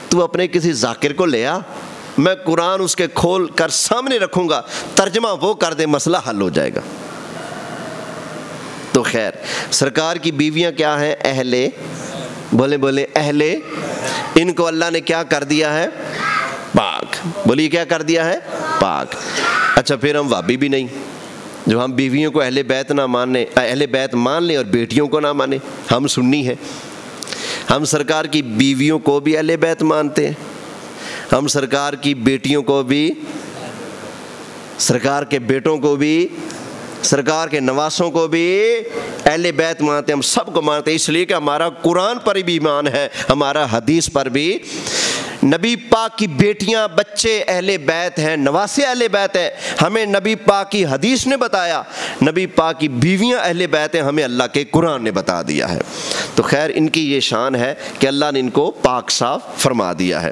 تو اپنے کسی ذاکر کو لے آ، میں قرآن اس کے کھول کر سامنے رکھوں گا، ترجمہ وہ کر دے، مسئلہ حل ہو جائے گا۔ تو خیر سرکار کی بیویاں کیا ہیں؟ اہل، بولے اہل، ان کو اللہ نے کیا کر دیا ہے؟ پاک۔ بولیے کیا کر دیا ہے؟ پاک۔ اچھا پھر ہم وابی بھی نہیں جو ہم بیویوں کو اہل بیت نہ مانیں، اہل بیت مان لیں اور بیٹیوں کو نہ مانیں، ہم سنی ہیں، ہم سرکار کی بیویوں کو بھی اہل بیت مانتے ہیں، ہم سرکار کی بیٹیوں کو بھی، سرکار کے بیٹوں کو بھی، سرکار کے نواسوں کو بھی اہل بیت مانتے ہیں، ہم سب کو مانتے ہیں، اس لیے کہ ہمارا قرآن پر بھی ایمان ہے، ہمارا حدیث پر بھی نبی پاک کی بیٹیاں بچے اہل بیت ہیں، نواسے اہل بیت ہیں، ہمیں نبی پاک کی حدیث نے بتایا، نبی پاک کی بیویاں اہل بیت ہیں، ہمیں اللہ کے قرآن نے بتا دیا ہے۔ تو خیر ان کی یہ شان ہے کہ اللہ نے ان کو پاک صاف فرما دیا ہے۔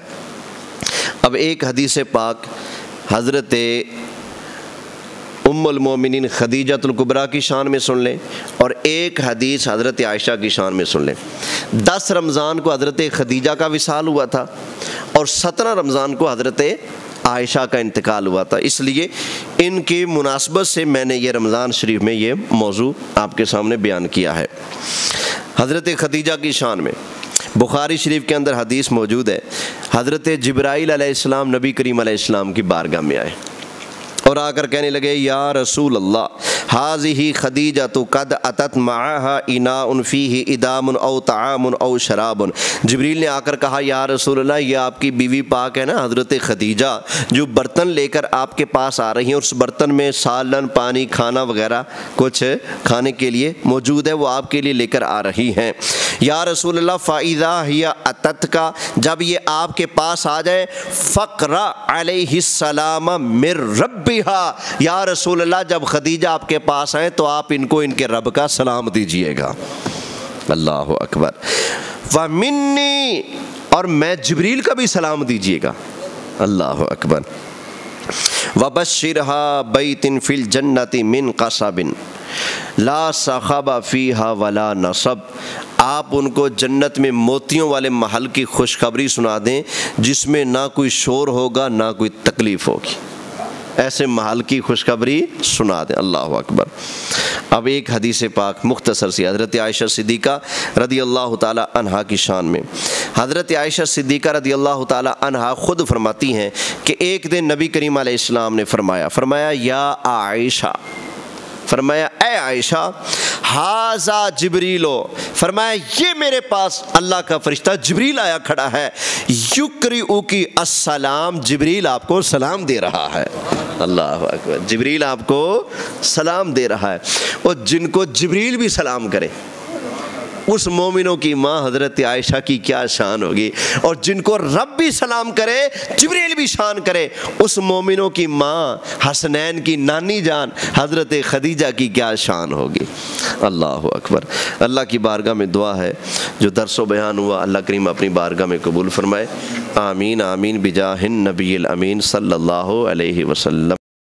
اب ایک حدیث پاک حضرت ام المومنین خدیجہ الکبریٰ کی شان میں سن لیں، اور ایک حدیث حضرت عائشہ کی شان میں سن لیں۔ 10 رمضان کو حضرت خدیجہ کا وصال ہوا تھا اور 17 رمضان کو حضرت عائشہ کا انتقال ہوا تھا، اس لیے ان کی مناسبت سے میں نے یہ رمضان شریف میں یہ موضوع آپ کے سامنے بیان کیا ہے۔ حضرت خدیجہ کی شان میں بخاری شریف کے اندر حدیث موجود ہے، حضرت جبرائیل علیہ السلام نبی کریم علیہ السلام کی بارگاہ میں آئے اور آ کر کہنے لگے یا رسول اللہ ہذہ خدیجۃ قد اتت معہا اناء فیہ ادام او طعام او شراب۔ جبریل نے آ کر کہا یا رسول اللہ یہ آپ کی بیوی پاک ہے نا حضرت خدیجہ، جو برتن لے کر آپ کے پاس آ رہی ہیں، اس برتن میں سالن پانی کھانا وغیرہ کچھ کھانے کے لیے موجود ہے، وہ آپ کے لیے لے کر آ رہی ہیں۔ یا رسول اللہ فاذا ہی اتتک، جب یہ آپ کے پاس آ جائے فقرأ علیہ السلام من رب، یا رسول اللہ جب خدیجہ آپ کے پاس آئے تو آپ ان کو ان کے رب کا سلام دیجئے گا۔ اللہ اکبر۔ ومنی، اور میں جبریل کا بھی سلام دیجئے گا۔ اللہ اکبر۔ وبشرھا بیت فی الجنۃ من قصب لا صخب فیہا ولا نصب، آپ ان کو جنت میں موتیوں والے محل کی خوشخبری سنا دیں جس میں نہ کوئی شور ہوگا نہ کوئی تکلیف ہوگی، ایسے محل کی خوشخبری سنا دیں۔ اللہ اکبر۔ اب ایک حدیث پاک مختصر سی حضرت عائشہ صدیقہ رضی اللہ تعالی عنہا کی شان میں، حضرت عائشہ صدیقہ رضی اللہ تعالی عنہا خود فرماتی ہیں کہ ایک دن نبی کریم علیہ السلام نے فرمایا یا عائشہ، فرمایا اے عائشہ، ھذا جبریلو، فرمایا یہ میرے پاس اللہ کا فرشتہ جبریل آیا کھڑا ہے، یقرئکی السلام، جبریل آپ کو سلام دے رہا ہے۔ اللہ اکبر، جبریل آپ کو سلام دے رہا ہے۔ اور جن کو جبریل بھی سلام کرے اس مومنوں کی ماں حضرت عائشہ کی کیا شان ہوگی، اور جن کو رب بھی سلام کرے جبریل بھی شان کرے اس مومنوں کی ماں حسنین کی نانی جان حضرت خدیجہ کی کیا شان ہوگی۔ اللہ اکبر۔ اللہ کی بارگاہ میں دعا ہے جو درس و بیان ہوا اللہ کریم اپنی بارگاہ میں قبول فرمائے، آمین آمین بجاہ النبی الامین صلی اللہ علیہ وسلم۔